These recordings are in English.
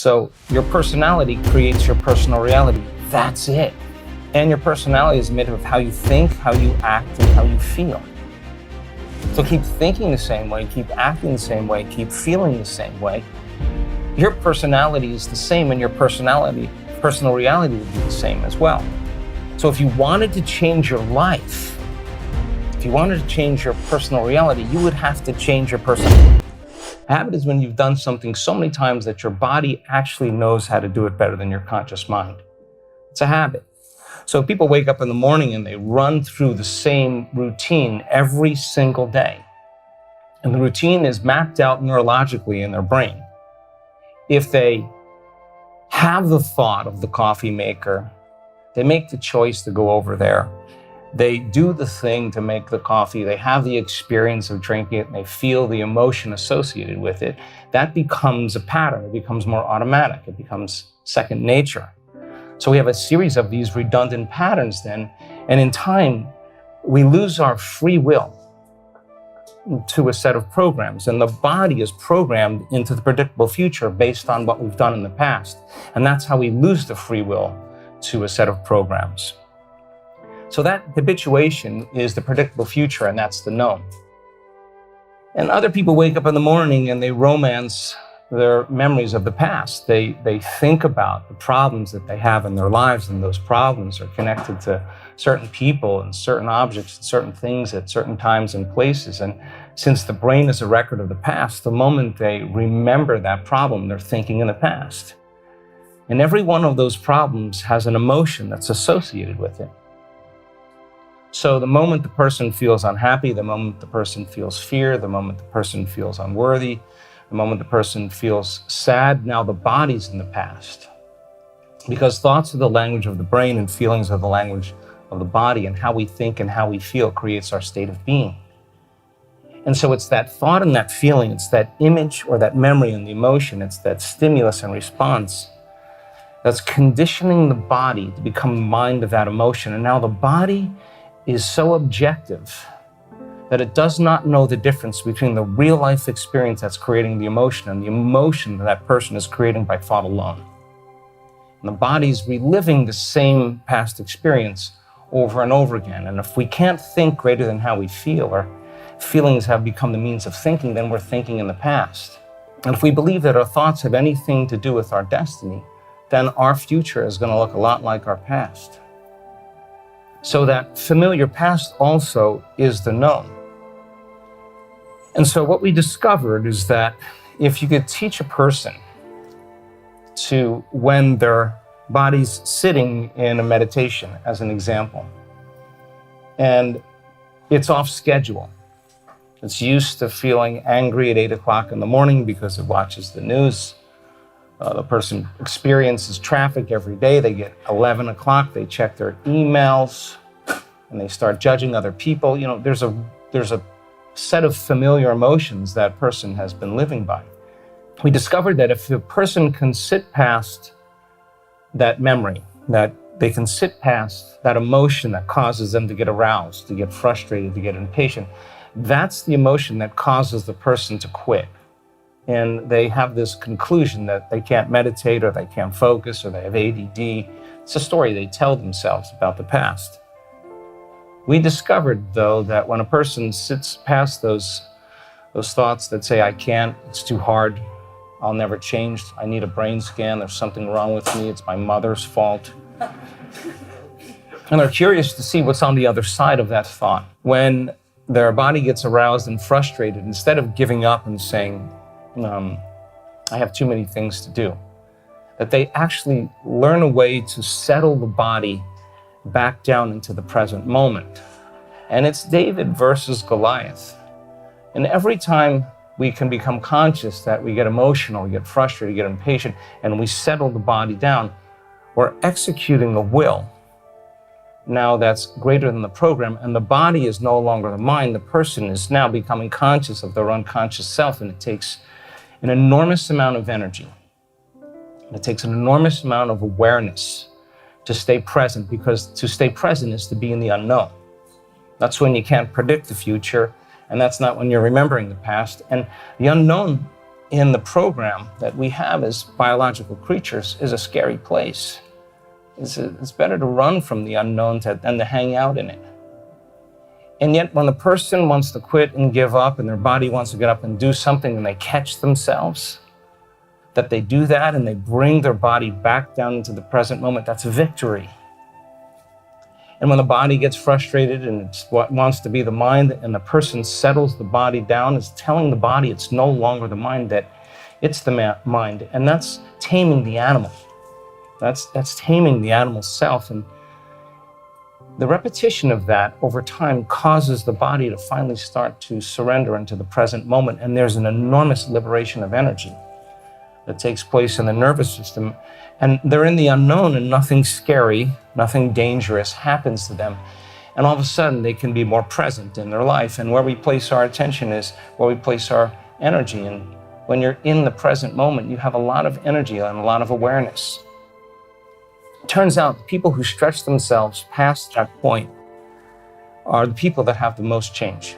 So your personality creates your personal reality. That's it. And your personality is made of how you think, how you act, and how you feel. So keep thinking the same way, keep acting the same way, keep feeling the same way. Your personality is the same, and your personal reality will be the same as well. So if you wanted to change your life, if you wanted to change your personal reality, you would have to change your personality. A habit is when you've done something so many times that your body actually knows how to do it better than your conscious mind. It's a habit. So people wake up in the morning and they run through the same routine every single day. And the routine is mapped out neurologically in their brain. If they have the thought of the coffee maker, they make the choice to go over there. They do the thing to make the coffee. They have the experience of drinking it, and they feel the emotion associated with it. That becomes a pattern. It becomes more automatic. It becomes second nature. So we have a series of these redundant patterns then, and in time, we lose our free will to a set of programs, and the body is programmed into the predictable future based on what we've done in the past. And that's how we lose the free will to a set of programs. So that habituation is the predictable future, and that's the known. And other people wake up in the morning and they romance their memories of the past. They think about the problems that they have in their lives, and those problems are connected to certain people and certain objects and certain things at certain times and places. And since the brain is a record of the past, the moment they remember that problem, they're thinking in the past. And every one of those problems has an emotion that's associated with it. So the moment the person feels unhappy, the moment the person feels fear, the moment the person feels unworthy, the moment the person feels sad, now the body's in the past. Because thoughts are the language of the brain and feelings are the language of the body, and how we think and how we feel creates our state of being. And so it's that thought and that feeling, it's that image or that memory and the emotion, it's that stimulus and response that's conditioning the body to become the mind of that emotion. And now the body is so objective that it does not know the difference between the real life experience that's creating the emotion and the emotion that person is creating by thought alone. And the body's reliving the same past experience over and over again. And if we can't think greater than how we feel, or feelings have become the means of thinking, then we're thinking in the past. And if we believe that our thoughts have anything to do with our destiny, then our future is going to look a lot like our past. So that familiar past also is the known. And so what we discovered is that if you could teach a person to, when their body's sitting in a meditation, as an example, and it's off schedule, it's used to feeling angry at 8 o'clock in the morning because it watches the news. The person experiences traffic every day. They get 11 o'clock, they check their emails, and they start judging other people. You know, there's a set of familiar emotions that person has been living by. We discovered that if a person can sit past that memory, that they can sit past that emotion that causes them to get aroused, to get frustrated, to get impatient, that's the emotion that causes the person to quit. And they have this conclusion that they can't meditate, or they can't focus, or they have ADD. It's a story they tell themselves about the past. We discovered, though, that when a person sits past those thoughts that say, I can't, it's too hard, I'll never change, I need a brain scan, there's something wrong with me, it's my mother's fault. And they're curious to see what's on the other side of that thought. When their body gets aroused and frustrated, instead of giving up and saying, I have too many things to do, that they actually learn a way to settle the body back down into the present moment. And it's David versus Goliath. And every time we can become conscious that we get emotional, we get frustrated, we get impatient, and we settle the body down, we're executing a will now that's greater than the program, and the body is no longer the mind. The person is now becoming conscious of their unconscious self, and it takes an enormous amount of energy. It takes an enormous amount of awareness to stay present, because to stay present is to be in the unknown. That's when you can't predict the future, and that's not when you're remembering the past. And the unknown in the program that we have as biological creatures is a scary place. It's better to run from the unknown than to hang out in it. And yet when the person wants to quit and give up and their body wants to get up and do something and they catch themselves, that they do that and they bring their body back down into the present moment, that's a victory. And when the body gets frustrated and it's what wants to be the mind, and the person settles the body down, it's telling the body it's no longer the mind, that it's the mind. And that's taming the animal. That's taming the animal self. And the repetition of that over time causes the body to finally start to surrender into the present moment. And there's an enormous liberation of energy that takes place in the nervous system. And they're in the unknown and nothing scary, nothing dangerous happens to them. And all of a sudden they can be more present in their life. And where we place our attention is where we place our energy. And when you're in the present moment, you have a lot of energy and a lot of awareness. It turns out the people who stretch themselves past that point are the people that have the most change.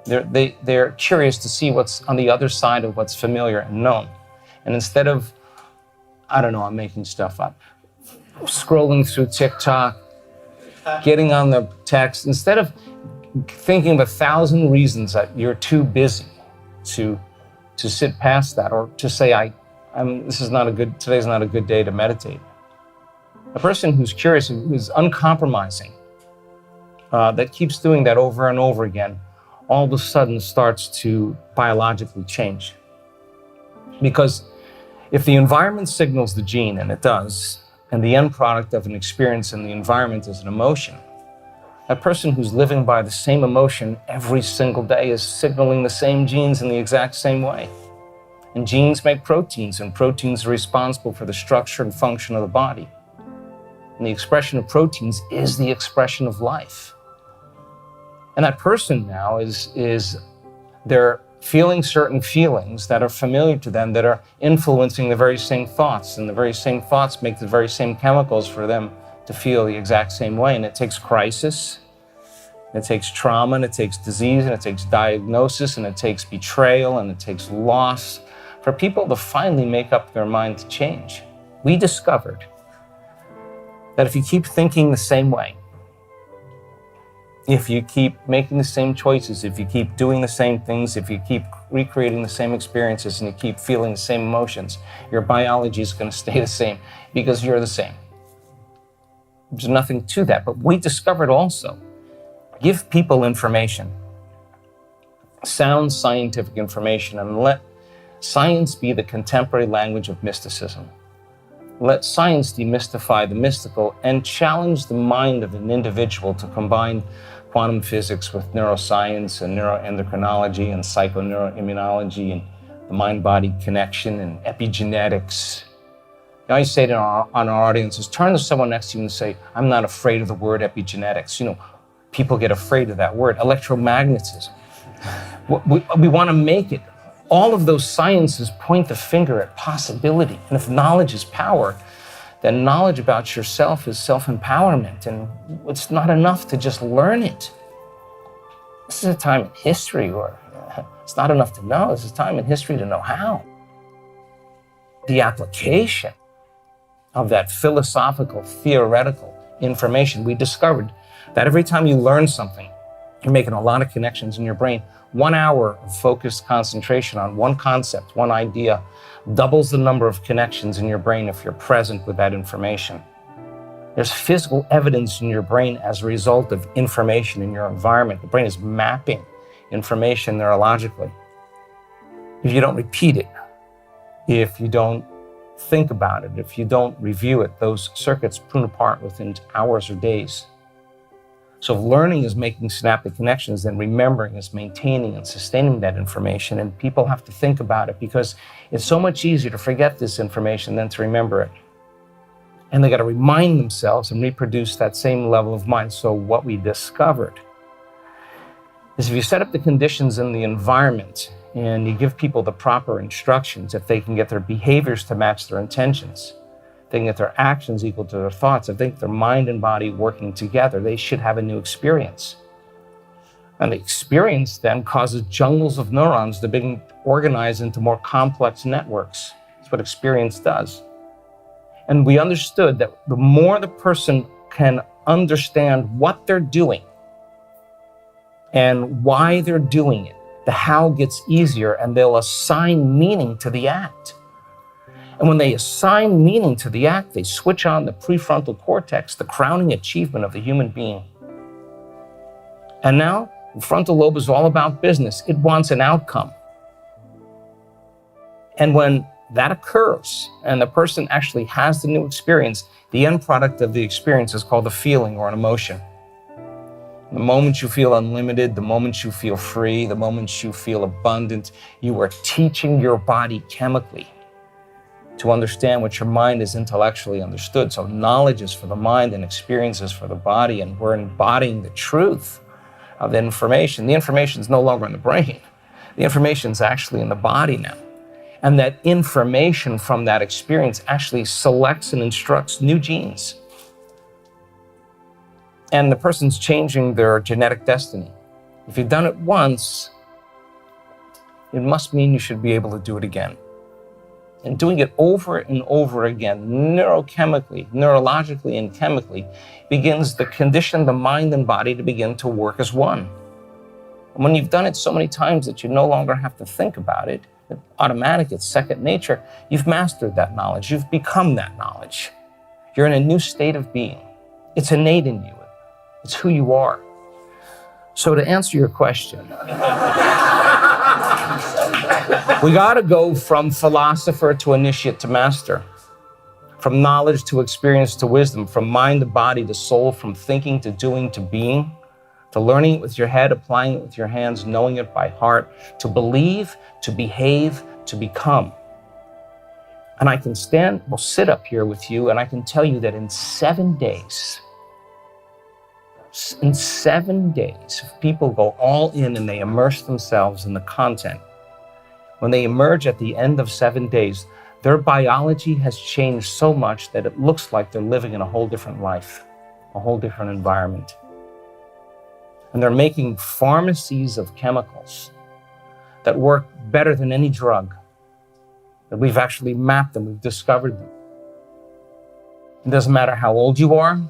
They're curious to see what's on the other side of what's familiar and known. And instead of, I don't know, I'm making stuff up, scrolling through TikTok, getting on the text, instead of thinking of 1,000 reasons that you're too busy to sit past that, or to say, today's not a good day to meditate. A person who's curious, who's uncompromising, that keeps doing that over and over again, all of a sudden starts to biologically change. Because if the environment signals the gene, and it does, and the end product of an experience in the environment is an emotion, a person who's living by the same emotion every single day is signaling the same genes in the exact same way. And genes make proteins, and proteins are responsible for the structure and function of the body. And the expression of proteins is the expression of life. And that person now they're feeling certain feelings that are familiar to them, that are influencing the very same thoughts, and the very same thoughts make the very same chemicals for them to feel the exact same way. And it takes crisis, it takes trauma, and it takes disease, and it takes diagnosis, and it takes betrayal, and it takes loss for people to finally make up their mind to change. We discovered that if you keep thinking the same way, if you keep making the same choices, if you keep doing the same things, if you keep recreating the same experiences, and you keep feeling the same emotions, your biology is going to stay the same because you're the same. There's nothing to that. But we discovered also, give people information, sound scientific information, and let science be the contemporary language of mysticism. Let science demystify the mystical and challenge the mind of an individual to combine quantum physics with neuroscience and neuroendocrinology and psychoneuroimmunology and the mind-body connection and epigenetics. I always say to our audiences, turn to someone next to you and say, I'm not afraid of the word epigenetics. People get afraid of that word. Electromagnetism. We want to make it. All of those sciences point the finger at possibility. And if knowledge is power, then knowledge about yourself is self-empowerment. And it's not enough to just learn it. This is a time in history where it's not enough to know. This is a time in history to know how. The application of that philosophical, theoretical information, we discovered that every time you learn something, you're making a lot of connections in your brain. 1 hour of focused concentration on one concept, one idea, doubles the number of connections in your brain if you're present with that information. There's physical evidence in your brain as a result of information in your environment. The brain is mapping information neurologically. If you don't repeat it, if you don't think about it, if you don't review it, those circuits prune apart within hours or days. So if learning is making synaptic connections, then remembering is maintaining and sustaining that information. And people have to think about it because it's so much easier to forget this information than to remember it. And they got to remind themselves and reproduce that same level of mind. So what we discovered is if you set up the conditions in the environment and you give people the proper instructions, if they can get their behaviors to match their intentions, they can get their actions equal to their thoughts, if they get their mind and body working together, they should have a new experience. And the experience then causes jungles of neurons to be organized into more complex networks. That's what experience does. And we understood that the more the person can understand what they're doing and why they're doing it, the how gets easier, and they'll assign meaning to the act. And when they assign meaning to the act, they switch on the prefrontal cortex, the crowning achievement of the human being. And now the frontal lobe is all about business. It wants an outcome. And when that occurs and the person actually has the new experience, the end product of the experience is called a feeling or an emotion. The moment you feel unlimited, the moment you feel free, the moment you feel abundant, you are teaching your body chemically to understand what your mind is intellectually understood. So knowledge is for the mind and experience is for the body, and we're embodying the truth of the information. The information is no longer in the brain. The information is actually in the body now. And that information from that experience actually selects and instructs new genes. And the person's changing their genetic destiny. If you've done it once, it must mean you should be able to do it again. And doing it over and over again, neurochemically, neurologically and chemically, begins to condition the mind and body to begin to work as one. And when you've done it so many times that you no longer have to think about it, it's automatic, it's second nature, you've mastered that knowledge, you've become that knowledge. You're in a new state of being. It's innate in you. It's who you are. So to answer your question, we got to go from philosopher to initiate to master, from knowledge to experience to wisdom, from mind to body to soul, from thinking to doing to being, to learning it with your head, applying it with your hands, knowing it by heart, to believe, to behave, to become. And I can sit up here with you and I can tell you that in 7 days, if people go all in and they immerse themselves in the content, when they emerge at the end of 7 days, their biology has changed so much that it looks like they're living in a whole different life, a whole different environment. And they're making pharmacies of chemicals that work better than any drug, that we've actually mapped them, we've discovered them. It doesn't matter how old you are,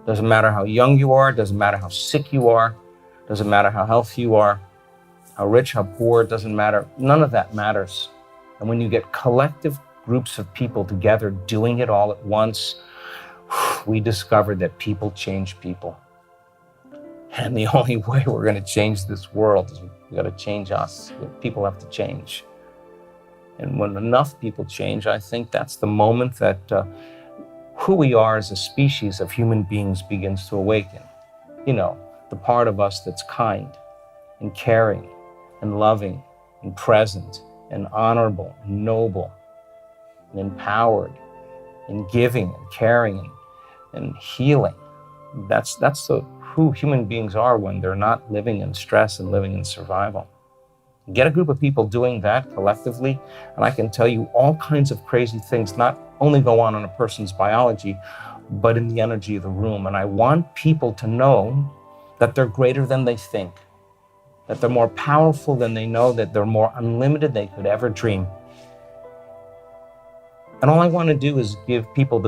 doesn't matter how young you are, doesn't matter how sick you are, doesn't matter how healthy you are, how rich, how poor, it doesn't matter. None of that matters. And when you get collective groups of people together doing it all at once, we discovered that people change people. And the only way we're going to change this world is we got to change us. People have to change. And when enough people change, I think that's the moment that who we are as a species of human beings begins to awaken. You know, the part of us that's kind and caring and loving and present and honorable and noble and empowered and giving and caring and healing. That's who human beings are when they're not living in stress and living in survival. Get a group of people doing that collectively, and I can tell you all kinds of crazy things not only go on in a person's biology, but in the energy of the room. And I want people to know that they're greater than they think, that they're more powerful than they know, that they're more unlimited than they could ever dream. And all I want to do is give people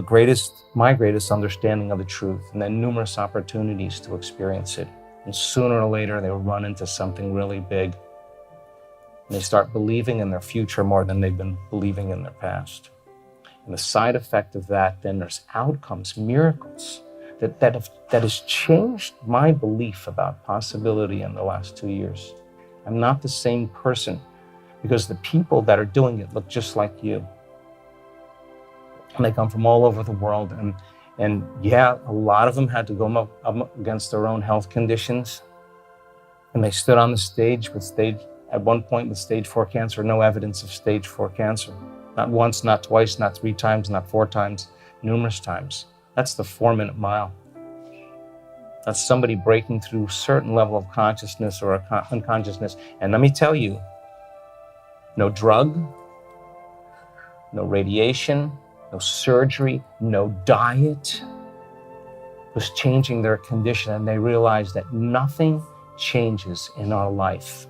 my greatest understanding of the truth, and then numerous opportunities to experience it. And sooner or later, they'll run into something really big. And they start believing in their future more than they've been believing in their past. And the side effect of that, then there's outcomes, miracles, that has changed my belief about possibility in the last 2 years. I'm not the same person because the people that are doing it look just like you. And they come from all over the world. And yeah, a lot of them had to go up against their own health conditions. And they stood on the stage at one point with stage 4 cancer, no evidence of stage 4 cancer. Not once, not twice, not 3 times, not 4 times, numerous times. That's the 4-minute mile. That's somebody breaking through a certain level of consciousness or unconsciousness. And let me tell you, no drug, no radiation, no surgery, no diet was changing their condition. And they realized that nothing changes in our life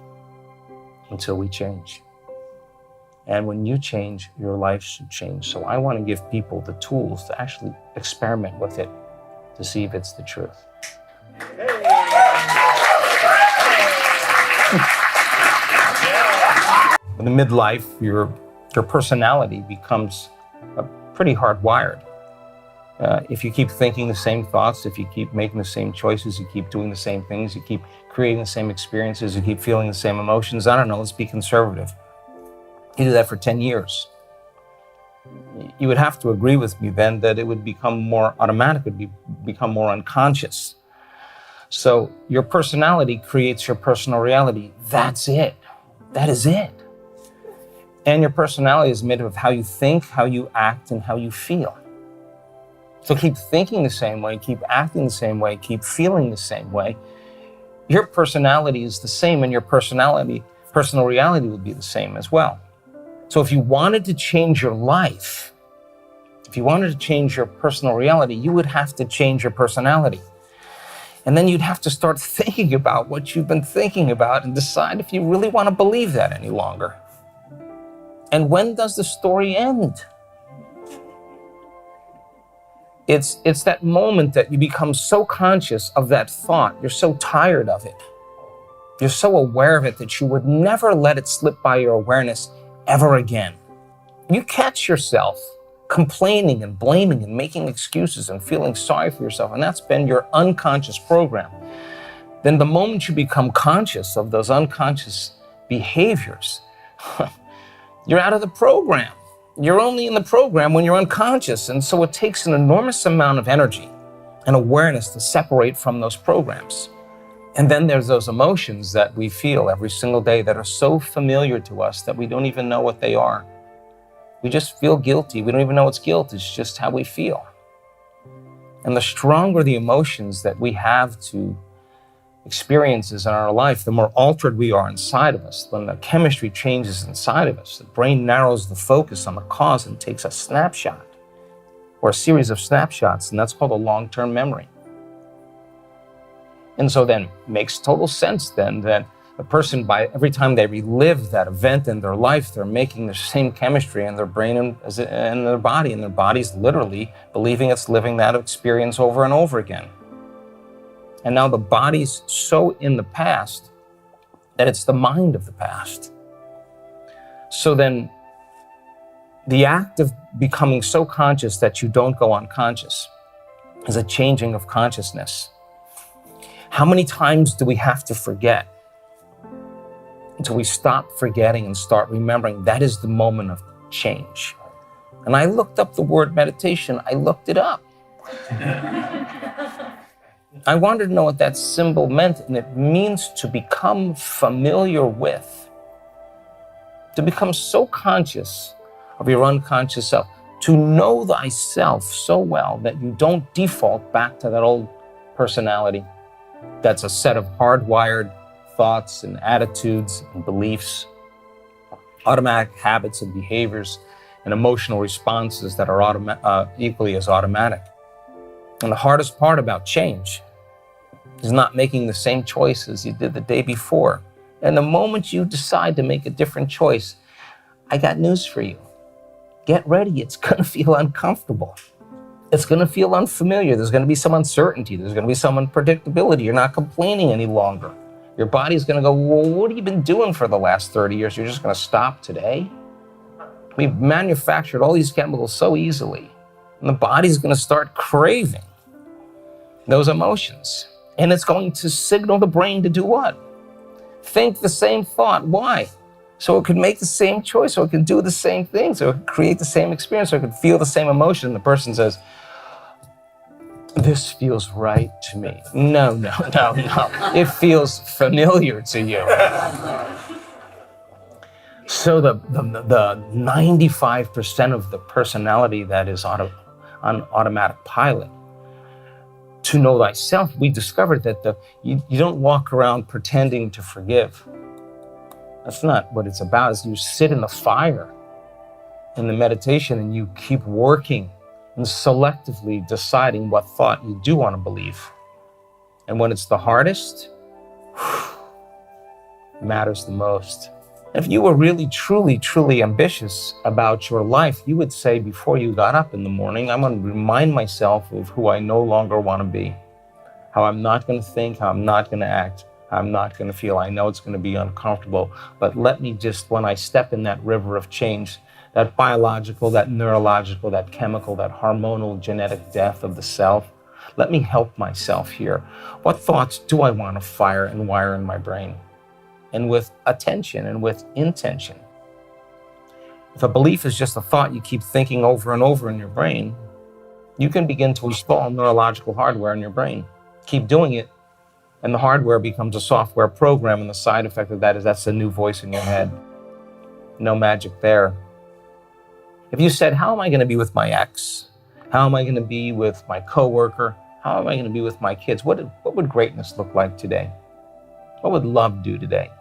until we change. And when you change, your life should change. So I want to give people the tools to actually experiment with it to see if it's the truth. In the midlife, your personality becomes pretty hardwired. If you keep thinking the same thoughts, if you keep making the same choices, you keep doing the same things, you keep creating the same experiences, you keep feeling the same emotions, I don't know, let's be conservative. You do that for 10 years. You would have to agree with me then that it would become more automatic, it would become more unconscious. So your personality creates your personal reality. That's it. That is it. And your personality is made of how you think, how you act, and how you feel. So keep thinking the same way, keep acting the same way, keep feeling the same way. Your personality is the same, and your personal reality will be the same as well. So if you wanted to change your life, if you wanted to change your personal reality, you would have to change your personality. And then you'd have to start thinking about what you've been thinking about and decide if you really want to believe that any longer. And when does the story end? It's that moment that you become so conscious of that thought, you're so tired of it, you're so aware of it that you would never let it slip by your awareness ever again. You catch yourself complaining and blaming and making excuses and feeling sorry for yourself, and that's been your unconscious program. Then the moment you become conscious of those unconscious behaviors, you're out of the program. You're only in the program when you're unconscious, and so it takes an enormous amount of energy and awareness to separate from those programs. And then there's those emotions that we feel every single day that are so familiar to us that we don't even know what they are. We just feel guilty. We don't even know it's guilt. It's just how we feel. And the stronger the emotions that we have to experiences in our life, the more altered we are inside of us. When the chemistry changes inside of us, the brain narrows the focus on the cause and takes a snapshot or a series of snapshots, and that's called a long-term memory. And so then it makes total sense then that a person, by every time they relive that event in their life, they're making the same chemistry in their brain and their body, and their body's literally believing it's living that experience over and over again. And now the body's so in the past that it's the mind of the past. So then the act of becoming so conscious that you don't go unconscious is a changing of consciousness. How many times do we have to forget until we stop forgetting and start remembering? That is the moment of change. And I looked up the word meditation. I looked it up. I wanted to know what that symbol meant, and it means to become familiar with, to become so conscious of your unconscious self, to know thyself so well that you don't default back to that old personality. That's a set of hardwired thoughts and attitudes and beliefs, automatic habits and behaviors, and emotional responses that are equally as automatic. And the hardest part about change is not making the same choices you did the day before. And the moment you decide to make a different choice, I got news for you. Get ready, it's gonna feel uncomfortable. It's gonna feel unfamiliar. There's gonna be some uncertainty. There's gonna be some unpredictability. You're not complaining any longer. Your body's gonna go, well, what have you been doing for the last 30 years? You're just gonna stop today? We've manufactured all these chemicals so easily, and the body's gonna start craving those emotions. And it's going to signal the brain to do what? Think the same thought. Why? So it could make the same choice, so it can do the same thing, so it could create the same experience, so it could feel the same emotion. The person says, this feels right to me. No. It feels familiar to you. So the 95% of the personality that is on automatic pilot, to know thyself, we discovered that you don't walk around pretending to forgive. That's not what it's about. Is you sit in the fire in the meditation and you keep working and selectively deciding what thought you do want to believe. And when it's the hardest, matters the most. If you were really, truly, truly ambitious about your life, you would say before you got up in the morning, I'm going to remind myself of who I no longer want to be, how I'm not going to think, how I'm not going to act, how I'm not going to feel. I know it's going to be uncomfortable, but let me just, when I step in that river of change, that biological, that neurological, that chemical, that hormonal genetic death of the self, let me help myself here. What thoughts do I want to fire and wire in my brain? And with attention and with intention. If a belief is just a thought you keep thinking over and over in your brain, you can begin to install neurological hardware in your brain. Keep doing it, and the hardware becomes a software program, and the side effect of that is that's a new voice in your head. No magic there. If you said, how am I going to be with my ex? How am I going to be with my coworker? How am I going to be with my kids? What would greatness look like today? What would love do today?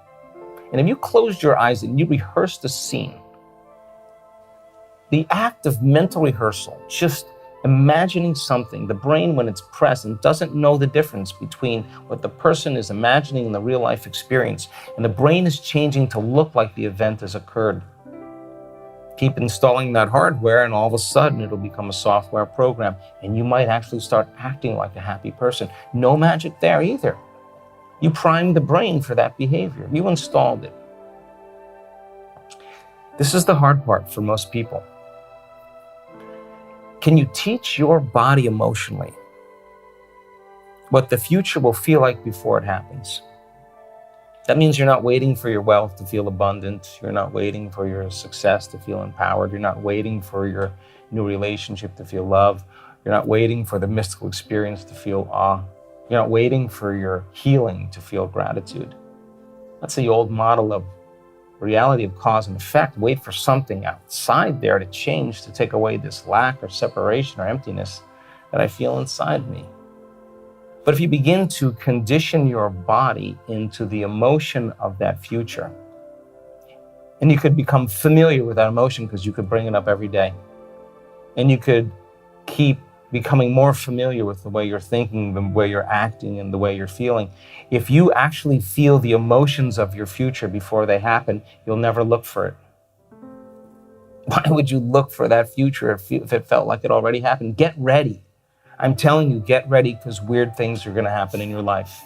And if you closed your eyes and you rehearsed the scene, the act of mental rehearsal, just imagining something, the brain when it's present doesn't know the difference between what the person is imagining and the real life experience. And the brain is changing to look like the event has occurred. Keep installing that hardware and all of a sudden it'll become a software program and you might actually start acting like a happy person. No magic there either. You primed the brain for that behavior. You installed it. This is the hard part for most people. Can you teach your body emotionally what the future will feel like before it happens? That means you're not waiting for your wealth to feel abundant. You're not waiting for your success to feel empowered. You're not waiting for your new relationship to feel love. You're not waiting for the mystical experience to feel awe. You're not waiting for your healing to feel gratitude. That's the old model of reality of cause and effect. Wait for something outside there to change, to take away this lack or separation or emptiness that I feel inside me. But if you begin to condition your body into the emotion of that future, and you could become familiar with that emotion because you could bring it up every day, and you could keep becoming more familiar with the way you're thinking, the way you're acting, and the way you're feeling. If you actually feel the emotions of your future before they happen, you'll never look for it. Why would you look for that future if it felt like it already happened? Get ready. I'm telling you, get ready because weird things are going to happen in your life.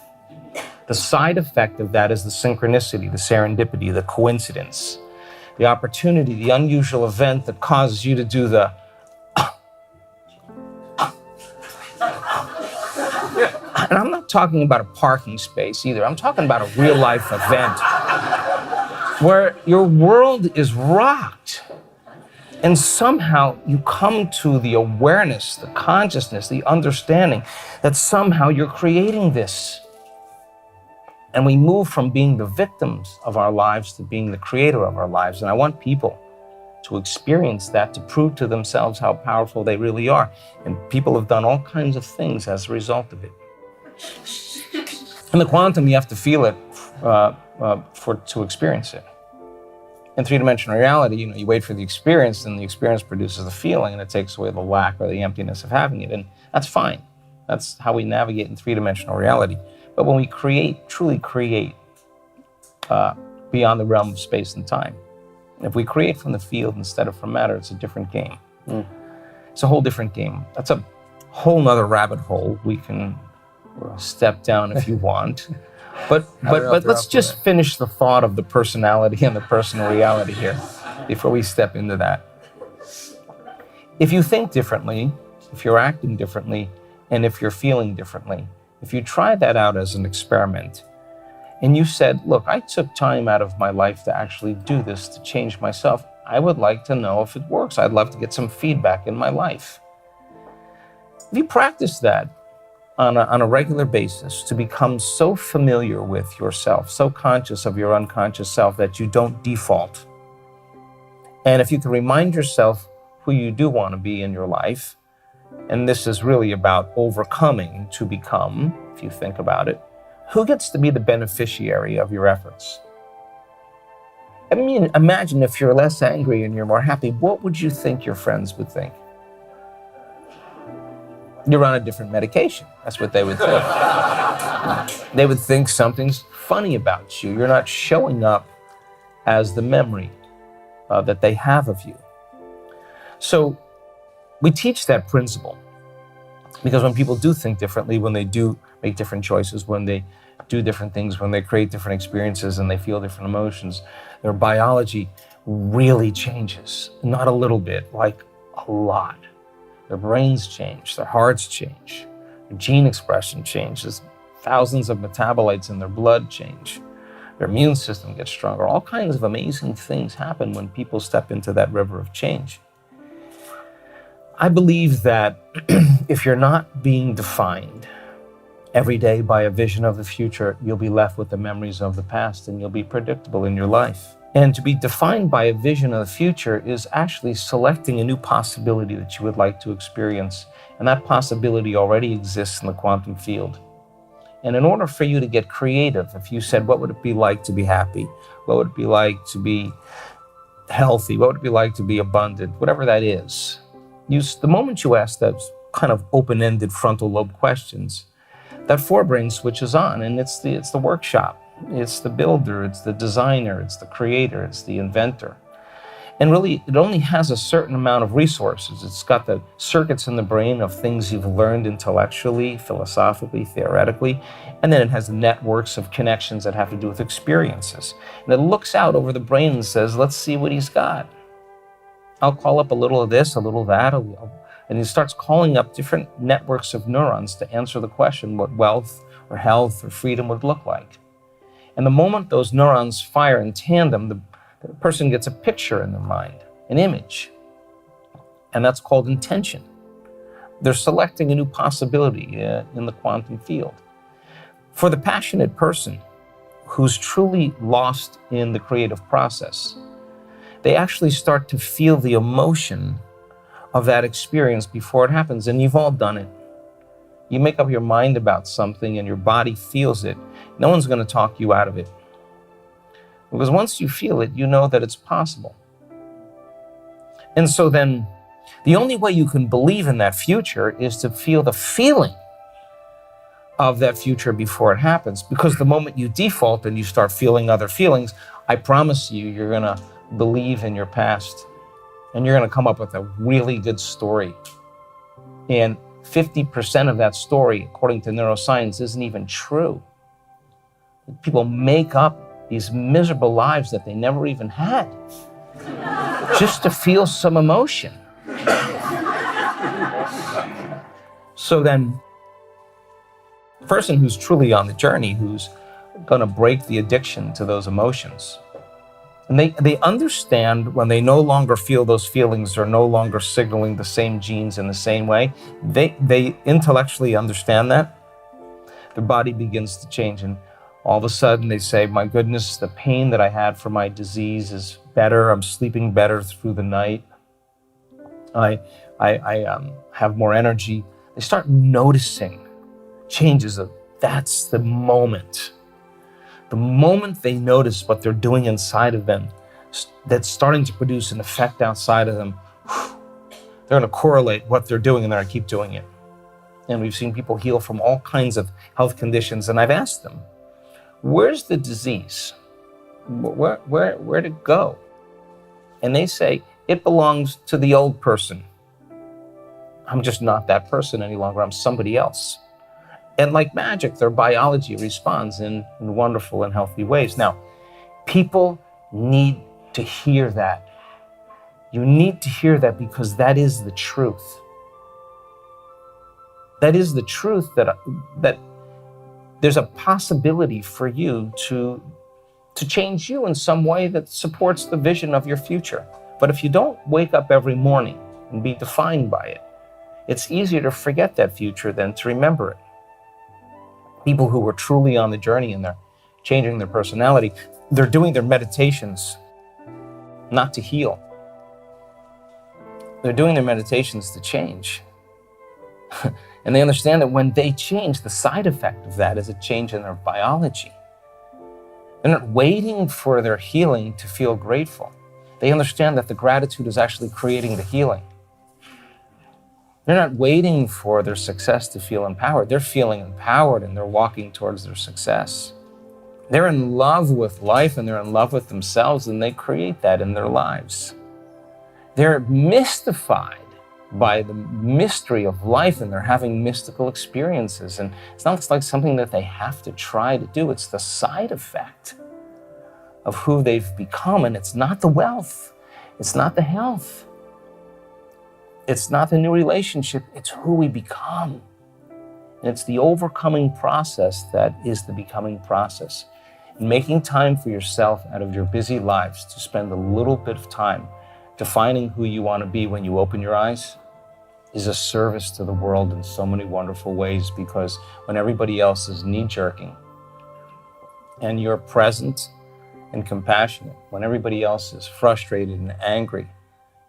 The side effect of that is the synchronicity, the serendipity, the coincidence, the opportunity, the unusual event that causes you to do the and I'm not talking about a parking space either. I'm talking about a real life event where your world is rocked. And somehow you come to the awareness, the consciousness, the understanding that somehow you're creating this. And we move from being the victims of our lives to being the creator of our lives. And I want people to experience that, to prove to themselves how powerful they really are. And people have done all kinds of things as a result of it. In the quantum, you have to feel it to experience it. In three-dimensional reality, you wait for the experience, and the experience produces the feeling, and it takes away the lack or the emptiness of having it, and that's fine. That's how we navigate in three-dimensional reality. But when we truly create beyond the realm of space and time, if we create from the field instead of from matter, it's a different game. It's a whole different game. That's a whole nother rabbit hole we can step down if you want. But let's just finish the thought of the personality and the personal reality here before we step into that. If you think differently, if you're acting differently, and if you're feeling differently, if you try that out as an experiment, and you said, look, I took time out of my life to actually do this, to change myself, I would like to know if it works. I'd love to get some feedback in my life. If you practice that on a regular basis, to become so familiar with yourself, so conscious of your unconscious self that you don't default. And if you can remind yourself who you do want to be in your life, and this is really about overcoming to become, if you think about it, who gets to be the beneficiary of your efforts? I mean, imagine if you're less angry and you're more happy, what would you think your friends would think? You're on a different medication. That's what they would think. They would think something's funny about you. You're not showing up as the memory that they have of you. So we teach that principle because when people do think differently, when they do make different choices, when they do different things, when they create different experiences and they feel different emotions, their biology really changes. Not a little bit, like a lot. Their brains change, their hearts change, their gene expression changes, thousands of metabolites in their blood change, their immune system gets stronger. All kinds of amazing things happen when people step into that river of change. I believe that if you're not being defined every day by a vision of the future, you'll be left with the memories of the past and you'll be predictable in your life. And to be defined by a vision of the future is actually selecting a new possibility that you would like to experience. And that possibility already exists in the quantum field. And in order for you to get creative, if you said, what would it be like to be happy? What would it be like to be healthy? What would it be like to be abundant? Whatever that is. The moment you ask those kind of open-ended frontal lobe questions, that forebrain switches on, and it's the workshop. It's the builder, it's the designer, it's the creator, it's the inventor. And really, it only has a certain amount of resources. It's got the circuits in the brain of things you've learned intellectually, philosophically, theoretically, and then it has the networks of connections that have to do with experiences. And it looks out over the brain and says, let's see what he's got. I'll call up a little of this, a little of that, and he starts calling up different networks of neurons to answer the question what wealth or health or freedom would look like. And the moment those neurons fire in tandem, the person gets a picture in their mind, an image, and that's called intention. They're selecting a new possibility in the quantum field. For the passionate person who's truly lost in the creative process, they actually start to feel the emotion of that experience before it happens, and you've all done it. You make up your mind about something and your body feels it. No one's going to talk you out of it. Because once you feel it, you know that it's possible. And so then, the only way you can believe in that future is to feel the feeling of that future before it happens. Because the moment you default and you start feeling other feelings, I promise you, you're going to believe in your past. And you're going to come up with a really good story. And 50% of that story, according to neuroscience, isn't even true. People make up these miserable lives that they never even had, just to feel some emotion. So then, the person who's truly on the journey, who's going to break the addiction to those emotions, and they understand when they no longer feel those feelings, are no longer signaling the same genes in the same way, they intellectually understand that, their body begins to change. And all of a sudden they say, my goodness, the pain that I had for my disease is better. I'm sleeping better through the night. I have more energy. They start noticing changes of, that's the moment. The moment they notice what they're doing inside of them, that's starting to produce an effect outside of them, they're going to correlate what they're doing and they're going to keep doing it. And we've seen people heal from all kinds of health conditions. And I've asked them, where's the disease? Where'd it go? And they say, it belongs to the old person. I'm just not that person any longer. I'm somebody else. And like magic, their biology responds in wonderful and healthy ways. Now, people need to hear that. You need to hear that because that is the truth. That is the truth that there's a possibility for you to change you in some way that supports the vision of your future. But if you don't wake up every morning and be defined by it, it's easier to forget that future than to remember it. People who are truly on the journey and they're changing their personality, they're doing their meditations not to heal. They're doing their meditations to change. And they understand that when they change, the side effect of that is a change in their biology. They're not waiting for their healing to feel grateful. They understand that the gratitude is actually creating the healing. They're not waiting for their success to feel empowered. They're feeling empowered and they're walking towards their success. They're in love with life and they're in love with themselves, and they create that in their lives. They're mystified by the mystery of life and they're having mystical experiences. And it's not like something that they have to try to do. It's the side effect of who they've become. And it's not the wealth. It's not the health. It's not the new relationship. It's who we become. And it's the overcoming process that is the becoming process. And making time for yourself out of your busy lives to spend a little bit of time defining who you want to be when you open your eyes is a service to the world in so many wonderful ways, because when everybody else is knee-jerking and you're present and compassionate, when everybody else is frustrated and angry,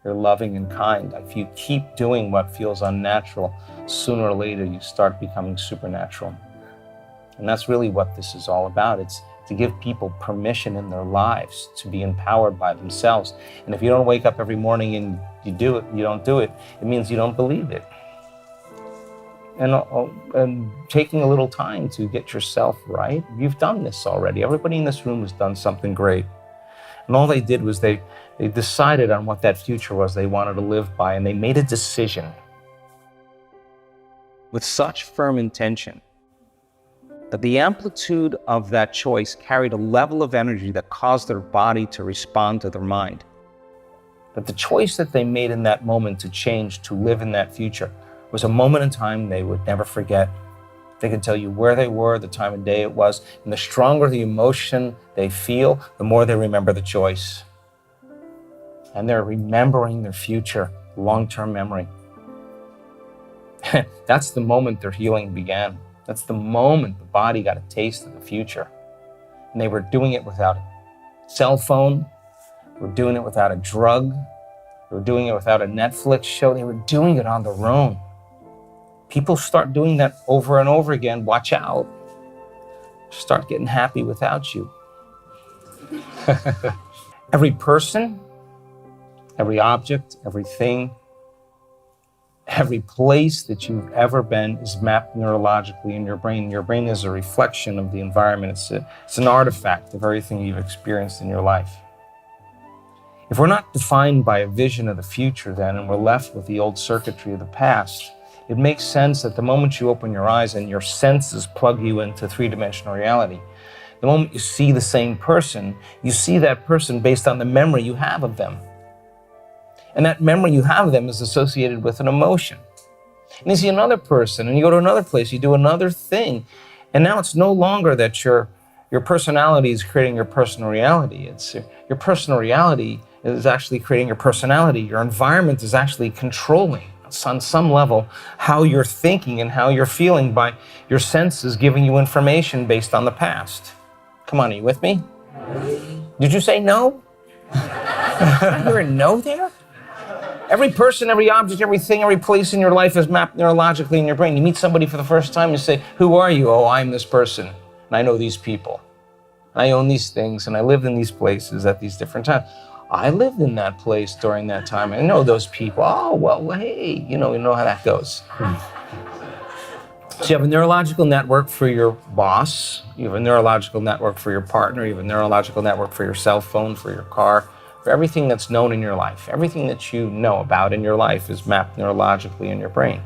you're loving and kind. If you keep doing what feels unnatural, sooner or later you start becoming supernatural. And that's really what this is all about. It's to give people permission in their lives to be empowered by themselves. And if you don't wake up every morning and you don't do it, it means you don't believe it. And taking a little time to get yourself right, you've done this already. Everybody in this room has done something great. And all they did was they decided on what that future was they wanted to live by, and they made a decision with such firm intention that the amplitude of that choice carried a level of energy that caused their body to respond to their mind. But the choice that they made in that moment to change, to live in that future, was a moment in time they would never forget. They could tell you where they were, the time of day it was, and the stronger the emotion they feel, the more they remember the choice. And they're remembering their future, long-term memory. That's the moment their healing began. That's the moment the body got a taste of the future. And they were doing it without a cell phone. They were doing it without a drug. They were doing it without a Netflix show. They were doing it on their own. People start doing that over and over again. Watch out. Start getting happy without you. Every person, every object, everything, every place that you've ever been is mapped neurologically in your brain. Your brain is a reflection of the environment. It's an artifact of everything you've experienced in your life. If we're not defined by a vision of the future then, and we're left with the old circuitry of the past, it makes sense that the moment you open your eyes and your senses plug you into three-dimensional reality, the moment you see the same person, you see that person based on the memory you have of them. And that memory you have of them is associated with an emotion. And you see another person, and you go to another place, you do another thing. And now it's no longer that your personality is creating your personal reality. It's your personal reality is actually creating your personality. Your environment is actually controlling, on some level, how you're thinking and how you're feeling by your senses giving you information based on the past. Come on, are you with me? Did you say no? I hear a no there? Every person, every object, everything, every place in your life is mapped neurologically in your brain. You meet somebody for the first time, you say, who are you? Oh, I'm this person, and I know these people. I own these things, and I lived in these places at these different times. I lived in that place during that time. I know those people. Oh, well, hey, you know how that goes. So you have a neurological network for your boss. You have a neurological network for your partner. You have a neurological network for your cell phone, for your car, for everything that's known in your life. Everything that you know about in your life is mapped neurologically in your brain.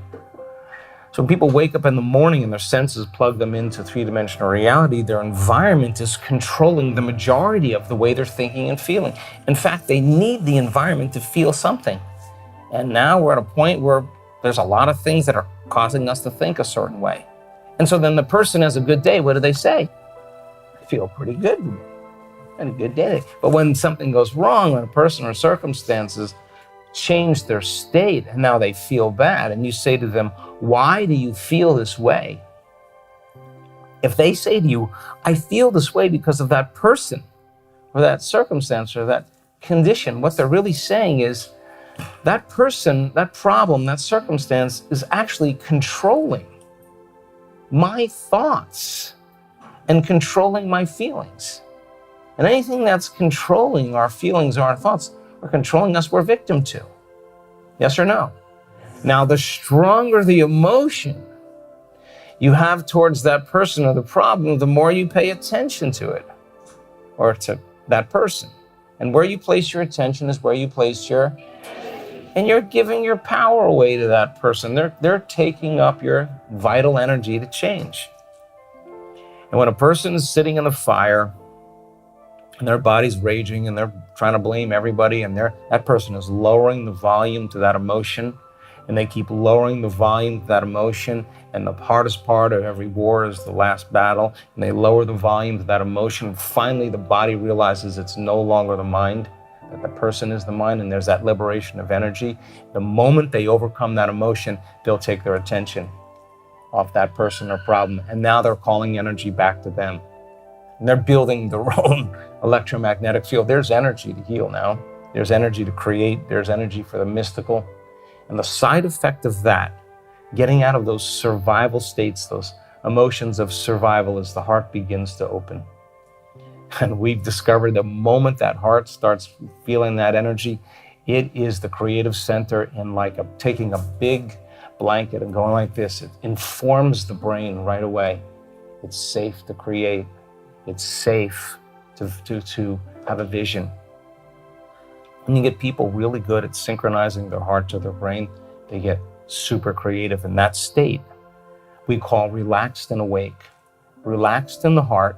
So when people wake up in the morning and their senses plug them into three-dimensional reality, their environment is controlling the majority of the way they're thinking and feeling. In fact, they need the environment to feel something. And now we're at a point where there's a lot of things that are causing us to think a certain way. And so then the person has a good day. What do they say? I feel pretty good. Had a good day. But when something goes wrong, when a person or circumstances change their state and now they feel bad, and you say to them, why do you feel this way? If they say to you, I feel this way because of that person or that circumstance or that condition, what they're really saying is that person, that problem, that circumstance is actually controlling my thoughts and controlling my feelings. And anything that's controlling our feelings or our thoughts or controlling us, we're victim to. Yes or no? Now, the stronger the emotion you have towards that person or the problem, the more you pay attention to it or to that person. And where you place your attention is where you place your, and you're giving your power away to that person. They're taking up your vital energy to change. And when a person is sitting in a fire and their body's raging and they're trying to blame everybody, and that person is lowering the volume to that emotion, and they keep lowering the volume to that emotion, and the hardest part of every war is the last battle, and they lower the volume to that emotion. Finally, the body realizes it's no longer the mind, that the person is the mind, and there's that liberation of energy. The moment they overcome that emotion, they'll take their attention off that person or problem, and now they're calling energy back to them. And they're building their own electromagnetic field. There's energy to heal now. There's energy to create. There's energy for the mystical. And the side effect of that, getting out of those survival states, those emotions of survival, is the heart begins to open. And we've discovered the moment that heart starts feeling that energy, it is the creative center, and like taking a big blanket and going like this, it informs the brain right away. It's safe to create. It's safe to have a vision. When you get people really good at synchronizing their heart to their brain, they get super creative. In that state, we call relaxed and awake. Relaxed in the heart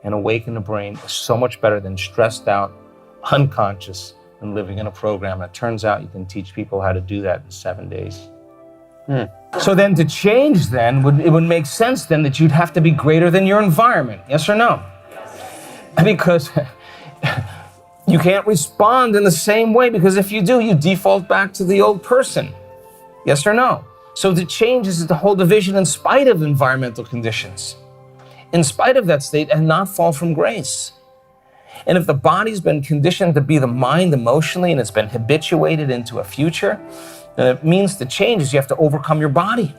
and awake in the brain is so much better than stressed out, unconscious, and living in a program. And it turns out you can teach people how to do that in 7 days. So then to change then, it would make sense then that you'd have to be greater than your environment. Yes or no? Yes. Because you can't respond in the same way, because if you do, you default back to the old person. Yes or no? So to change is to hold a vision in spite of environmental conditions, in spite of that state, and not fall from grace. And if the body's been conditioned to be the mind emotionally, and it's been habituated into a future, then it means to change is you have to overcome your body.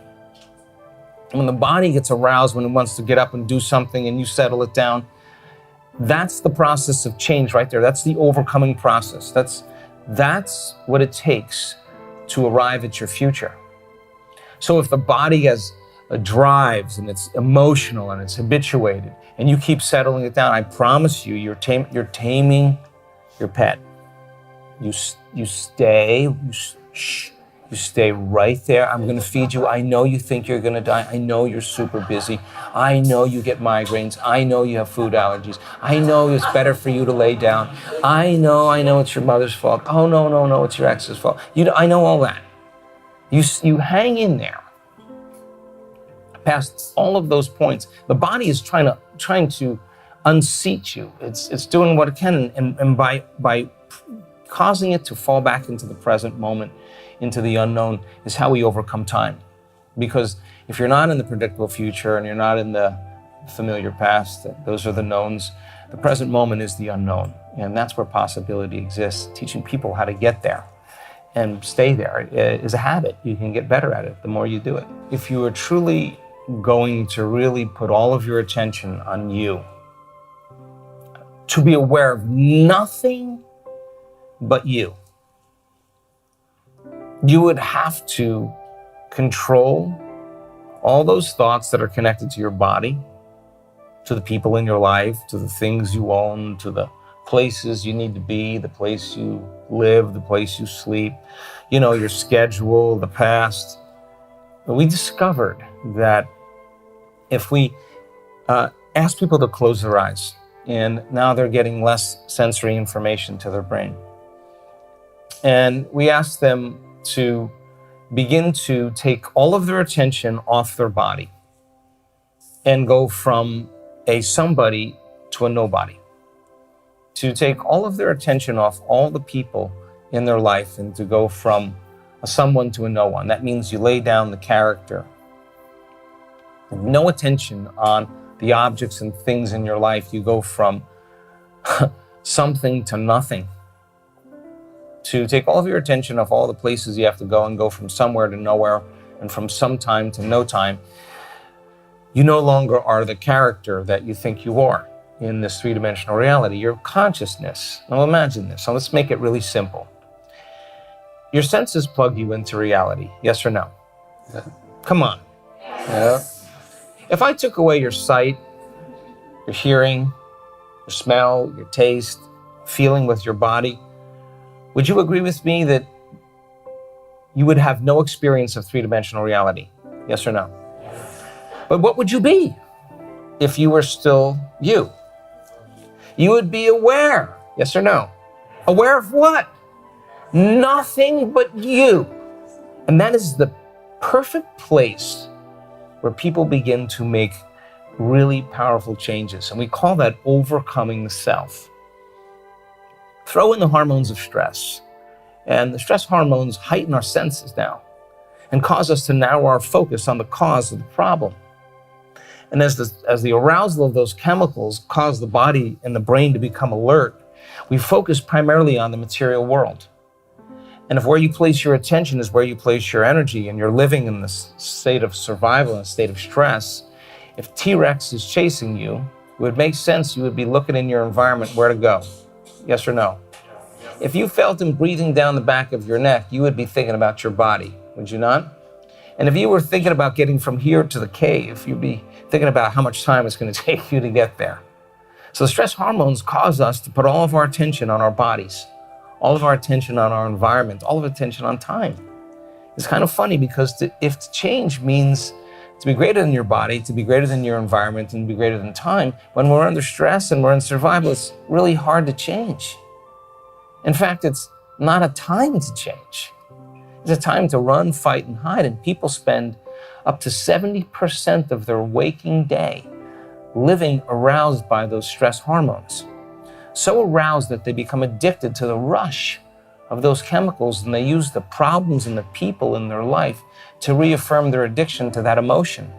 And when the body gets aroused, when it wants to get up and do something and you settle it down, that's the process of change right there. That's the overcoming process. That's what it takes to arrive at your future. So if the body has drives and it's emotional and it's habituated and you keep settling it down, I promise you, you're taming your pet. You stay right there. I'm going to feed you. I know you think you're going to die. I know you're super busy. I know you get migraines. I know you have food allergies. I know it's better for you to lay down. I know it's your mother's fault. Oh, no, it's your ex's fault. I know all that. You hang in there. Past all of those points, the body is trying to unseat you. It's doing what it can, and by causing it to fall back into the present moment, into the unknown, is how we overcome time. Because if you're not in the predictable future and you're not in the familiar past, those are the knowns, the present moment is the unknown. And that's where possibility exists. Teaching people how to get there and stay there is a habit. You can get better at it the more you do it. If you are truly going to really put all of your attention on you, to be aware of nothing but you would have to control all those thoughts that are connected to your body, to the people in your life, to the things you own, to the places you need to be, the place you live, the place you sleep, your schedule, the past. But we discovered that if we ask people to close their eyes, and now they're getting less sensory information to their brain, and we ask them to begin to take all of their attention off their body and go from a somebody to a nobody, to take all of their attention off all the people in their life and to go from a someone to a no one. That means you lay down the character. No attention on the objects and things in your life. You go from something to nothing. To take all of your attention off all the places you have to go and go from somewhere to nowhere and from some time to no time. You no longer are the character that you think you are in this three-dimensional reality. Your consciousness. Now imagine this. So let's make it really simple. Your senses plug you into reality, yes or no? Yeah. Come on. Yeah. If I took away your sight, your hearing, your smell, your taste, feeling with your body, would you agree with me that you would have no experience of three-dimensional reality? Yes or no? But what would you be if you were still you? You would be aware, yes or no? Aware of what? Nothing but you. And that is the perfect place where people begin to make really powerful changes. And we call that overcoming the self. Throw in the hormones of stress. And the stress hormones heighten our senses now and cause us to narrow our focus on the cause of the problem. And as the arousal of those chemicals cause the body and the brain to become alert, we focus primarily on the material world. And if where you place your attention is where you place your energy and you're living in this state of survival, a state of stress, if T-Rex is chasing you, it would make sense you would be looking in your environment where to go. Yes or no? If you felt him breathing down the back of your neck, you would be thinking about your body, would you not? And if you were thinking about getting from here to the cave, you'd be thinking about how much time it's going to take you to get there. So the stress hormones cause us to put all of our attention on our bodies, all of our attention on our environment, all of our attention on time. It's kind of funny because if to change means to be greater than your body, to be greater than your environment, and to be greater than time, when we're under stress and we're in survival, it's really hard to change. In fact, it's not a time to change. It's a time to run, fight, and hide. And people spend up to 70% of their waking day living aroused by those stress hormones. So aroused that they become addicted to the rush of those chemicals, and they use the problems and the people in their life to reaffirm their addiction to that emotion.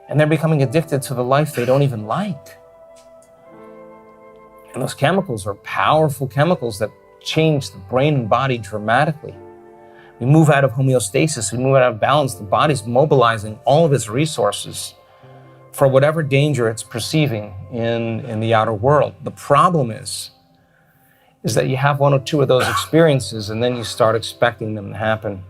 And they're becoming addicted to the life they don't even like. And those chemicals are powerful chemicals that change the brain and body dramatically. We move out of homeostasis, we move out of balance. The body's mobilizing all of its resources for whatever danger it's perceiving in the outer world. The problem is that you have one or two of those experiences and then you start expecting them to happen.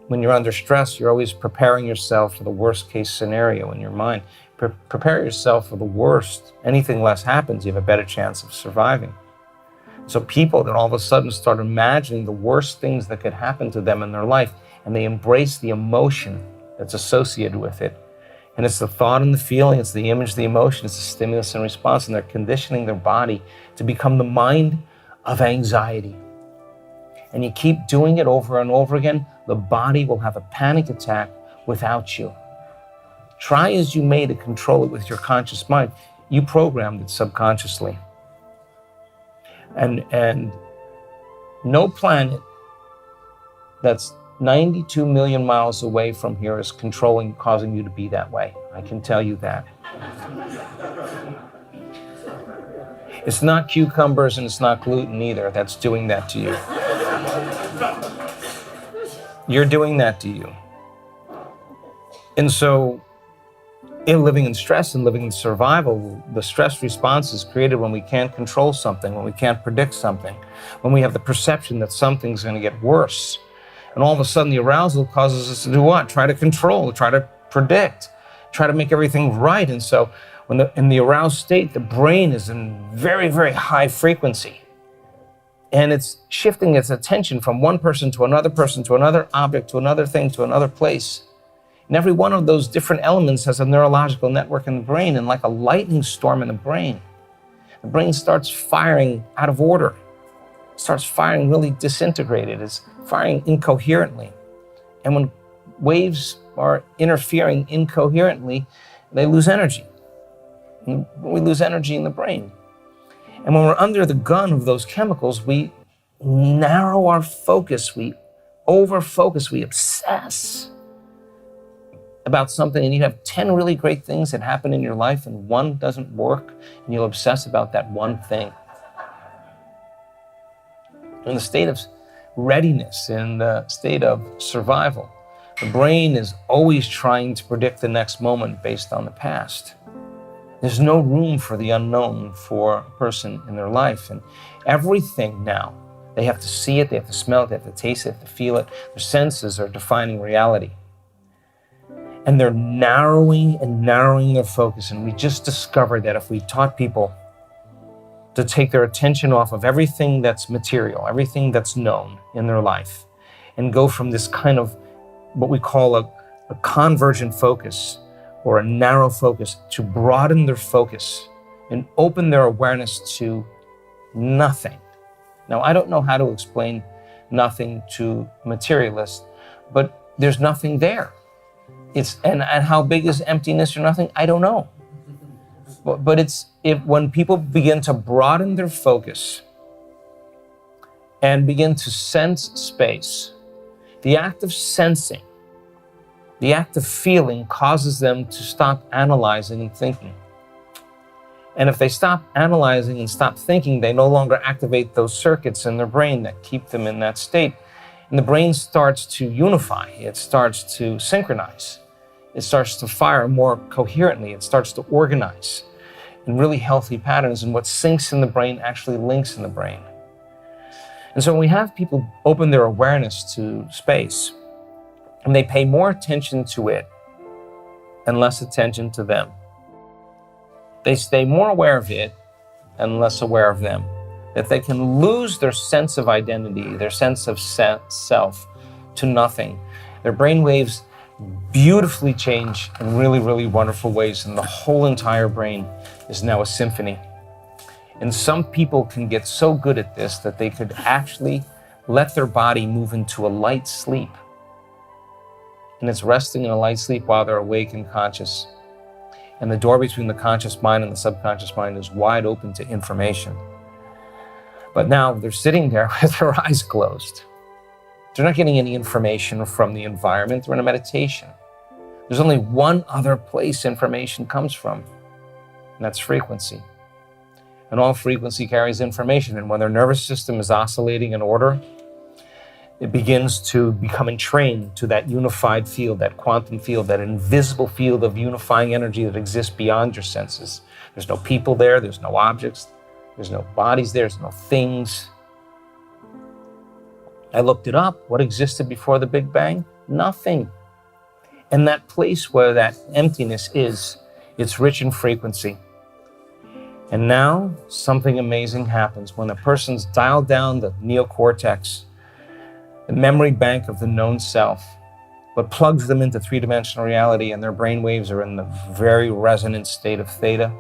When you're under stress, you're always preparing yourself for the worst case scenario in your mind. Prepare yourself for the worst. Anything less happens, you have a better chance of surviving. So people that all of a sudden start imagining the worst things that could happen to them in their life, and they embrace the emotion that's associated with it. And it's the thought and the feeling, it's the image, the emotion, it's the stimulus and response, and they're conditioning their body to become the mind of anxiety. And you keep doing it over and over again, the body will have a panic attack without you. Try as you may to control it with your conscious mind. You programmed it subconsciously. And no planet that's 92 million miles away from here is causing you to be that way. I can tell you that. It's not cucumbers and it's not gluten either that's doing that to you. You're doing that to you. And so, in living in stress and living in survival, the stress response is created when we can't control something, when we can't predict something, when we have the perception that something's going to get worse. And all of a sudden, the arousal causes us to do what? Try to control, try to predict, try to make everything right. And so, in the aroused state, the brain is in very, very high frequency. And it's shifting its attention from one person to another object, to another thing, to another place. And every one of those different elements has a neurological network in the brain, and like a lightning storm in the brain starts firing out of order, starts firing really disintegrated, it's firing incoherently. And when waves are interfering incoherently, they lose energy. And we lose energy in the brain. And when we're under the gun of those chemicals, we narrow our focus, we over-focus, we obsess about something, and you have 10 really great things that happen in your life and one doesn't work, and you'll obsess about that one thing. In the state of readiness, in the state of survival, the brain is always trying to predict the next moment based on the past. There's no room for the unknown for a person in their life, and everything now They have to see it, they have to smell it, they have to taste it, they have to feel it. Their senses are defining reality. And they're narrowing and narrowing their focus. And we just discovered that if we taught people to take their attention off of everything that's material, everything that's known in their life, and go from this kind of what we call a convergent focus or a narrow focus to broaden their focus and open their awareness to nothing. Now, I don't know how to explain nothing to materialists, but there's nothing there. And how big is emptiness or nothing? I don't know. But when people begin to broaden their focus and begin to sense space, the act of sensing, the act of feeling causes them to stop analyzing and thinking. And if they stop analyzing and stop thinking, they no longer activate those circuits in their brain that keep them in that state. And the brain starts to unify, it starts to synchronize, it starts to fire more coherently, it starts to organize in really healthy patterns, and what syncs in the brain actually links in the brain. And so when we have people open their awareness to space, and they pay more attention to it and less attention to them, they stay more aware of it and less aware of them, that they can lose their sense of identity, their sense of self to nothing. Their brain waves beautifully change in really, really wonderful ways, and the whole entire brain is now a symphony. And some people can get so good at this that they could actually let their body move into a light sleep. And it's resting in a light sleep while they're awake and conscious. And the door between the conscious mind and the subconscious mind is wide open to information. But now they're sitting there with their eyes closed. They're not getting any information from the environment. They're in a meditation. There's only one other place information comes from, and that's frequency. And all frequency carries information. And when their nervous system is oscillating in order, it begins to become entrained to that unified field, that quantum field, that invisible field of unifying energy that exists beyond your senses. There's no people there, there's no objects, there's no bodies there, there's no things. I looked it up. What existed before the Big Bang? Nothing. And that place where that emptiness is, it's rich in frequency. And now something amazing happens. When a person's dialed down the neocortex, the memory bank of the known self, but plugs them into three-dimensional reality, and their brain waves are in the very resonant state of theta,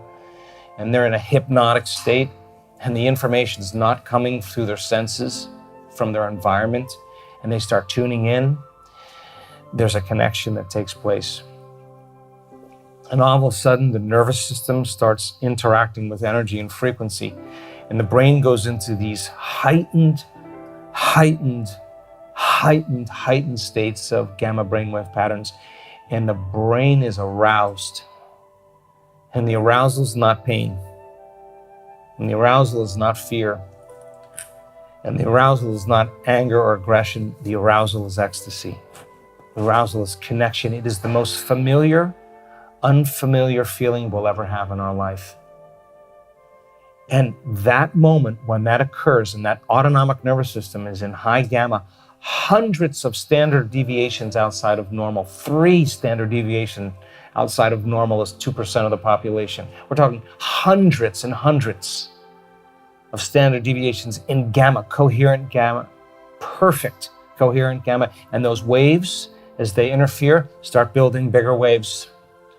and they're in a hypnotic state, and the information is not coming through their senses from their environment, and they start tuning in, there's a connection that takes place. And all of a sudden, the nervous system starts interacting with energy and frequency, and the brain goes into these heightened states of gamma brainwave patterns, and the brain is aroused. And the arousal is not pain, and the arousal is not fear, and the arousal is not anger or aggression. The arousal is ecstasy. The arousal is connection. It is the most familiar, unfamiliar feeling we'll ever have in our life. And that moment when that occurs and that autonomic nervous system is in high gamma, hundreds of standard deviations outside of normal, 3 standard deviations outside of normal is 2% of the population. We're talking hundreds and hundreds of standard deviations in gamma, coherent gamma, perfect coherent gamma. And those waves, as they interfere, start building bigger waves.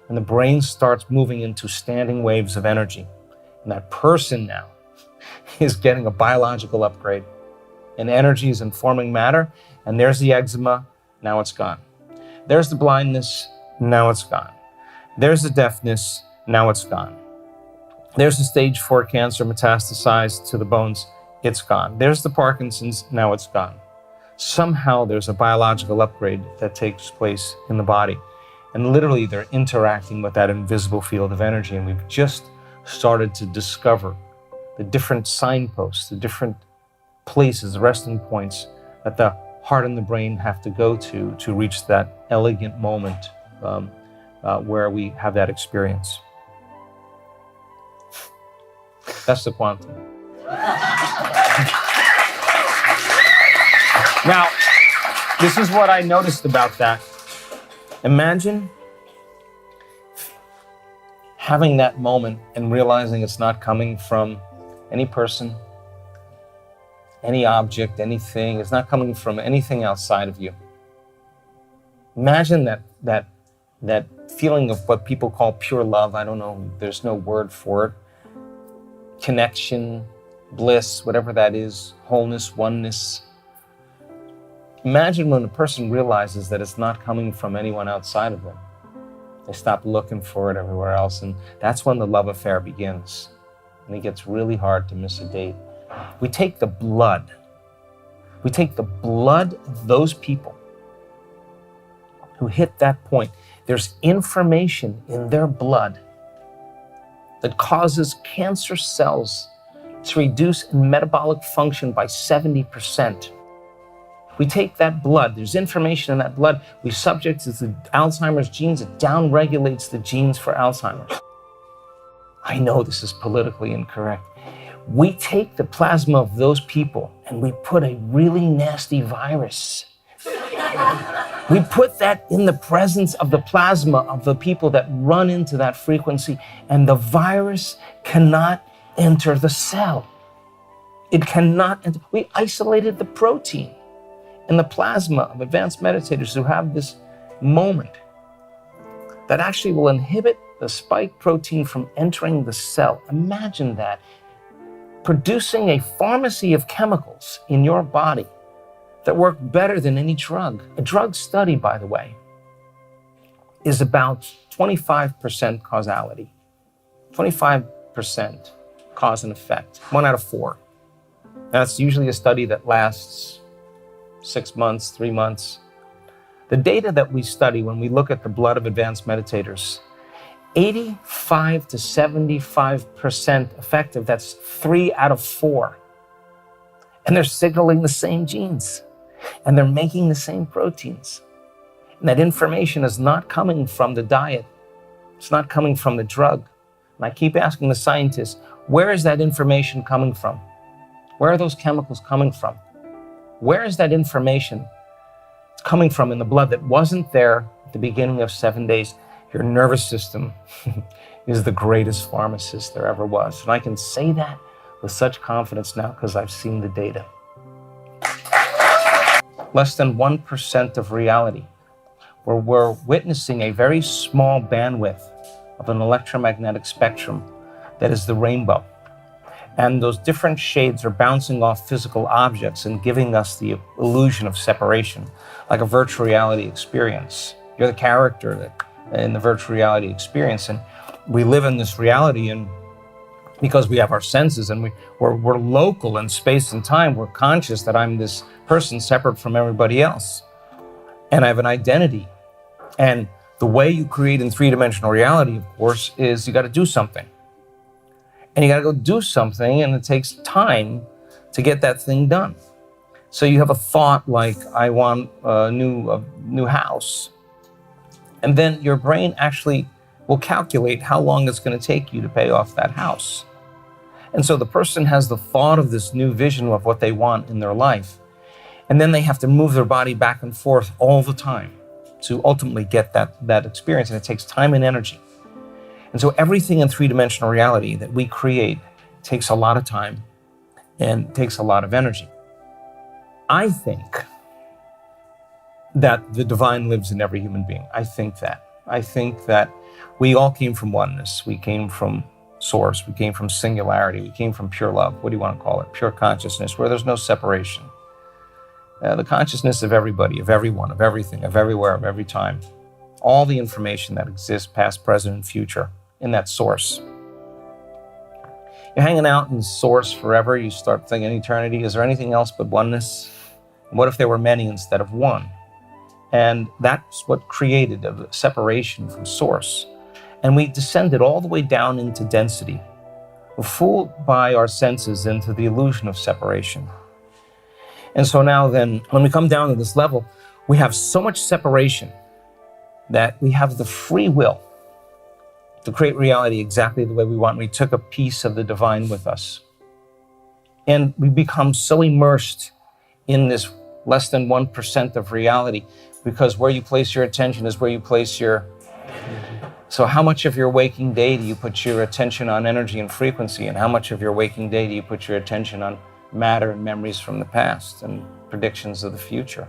And the brain starts moving into standing waves of energy. And that person now is getting a biological upgrade. And energy is informing matter. And there's the eczema, now it's gone. There's the blindness, now it's gone. There's the deafness, now it's gone. There's the stage 4 cancer metastasized to the bones, it's gone. There's the Parkinson's, now it's gone. Somehow there's a biological upgrade that takes place in the body. And literally they're interacting with that invisible field of energy. And we've just started to discover the different signposts, the different places, resting points that the heart and the brain have to go to reach that elegant moment where we have that experience. That's the quantum. Now, this is what I noticed about that. Imagine having that moment and realizing it's not coming from any person, any object, anything. It's not coming from anything outside of you. Imagine that feeling of what people call pure love. I don't know, there's no word for it. Connection, bliss, whatever that is, wholeness, oneness. Imagine when a person realizes that it's not coming from anyone outside of them. They stop looking for it everywhere else, and that's when the love affair begins. And it gets really hard to miss a date. We take the blood of those people who hit that point. There's information in their blood that causes cancer cells to reduce in metabolic function by 70%. We take that blood, there's information in that blood, we subject it to Alzheimer's genes, it downregulates the genes for Alzheimer's. I know this is politically incorrect. We take the plasma of those people and we put a really nasty virus. We put that in the presence of the plasma of the people that run into that frequency, and the virus cannot enter the cell. It cannot enter. We isolated the protein in the plasma of advanced meditators who have this moment that actually will inhibit the spike protein from entering the cell. Imagine that. Producing a pharmacy of chemicals in your body that work better than any drug. A drug study, by the way, is about 25% causality. 25% cause and effect, 1 out of 4. That's usually a study that lasts 6 months, 3 months. The data that we study when we look at the blood of advanced meditators, 85 to 75% effective. That's 3 out of 4. And they're signaling the same genes, and they're making the same proteins. And that information is not coming from the diet. It's not coming from the drug. And I keep asking the scientists, where is that information coming from? Where are those chemicals coming from? Where is that information coming from in the blood that wasn't there at the beginning of 7 days? Your nervous system is the greatest pharmacist there ever was. And I can say that with such confidence now because I've seen the data. Less than 1% of reality, where we're witnessing a very small bandwidth of an electromagnetic spectrum that is the rainbow. And those different shades are bouncing off physical objects and giving us the illusion of separation, like a virtual reality experience. You're the character in the virtual reality experience, and we live in this reality, and because we have our senses and we're local in space and time, we're conscious that I'm this person separate from everybody else, and I have an identity. And the way you create in three-dimensional reality, of course, is you got to do something. And you got to go do something, and it takes time to get that thing done. So you have a thought like, I want a new house. And then your brain actually will calculate how long it's going to take you to pay off that house. And so the person has the thought of this new vision of what they want in their life. And then they have to move their body back and forth all the time to ultimately get that experience. And it takes time and energy. And so everything in three-dimensional reality that we create takes a lot of time and takes a lot of energy. I think that the divine lives in every human being. I think that we all came from oneness. We came from source. We came from singularity. We came from pure love. What do you want to call it? Pure consciousness, where there's no separation. The consciousness of everybody, of everyone, of everything, of everywhere, of every time. All the information that exists, past, present, and future, in that source. You're hanging out in source forever. You start thinking eternity. Is there anything else but oneness? What if there were many instead of one? And that's what created a separation from source. And we descended all the way down into density. We're fooled by our senses into the illusion of separation. And so now then, when we come down to this level, we have so much separation that we have the free will to create reality exactly the way we want. We took a piece of the divine with us. And we become so immersed in this less than 1% of reality, because where you place your attention is where you place your... So how much of your waking day do you put your attention on energy and frequency, and how much of your waking day do you put your attention on matter and memories from the past and predictions of the future?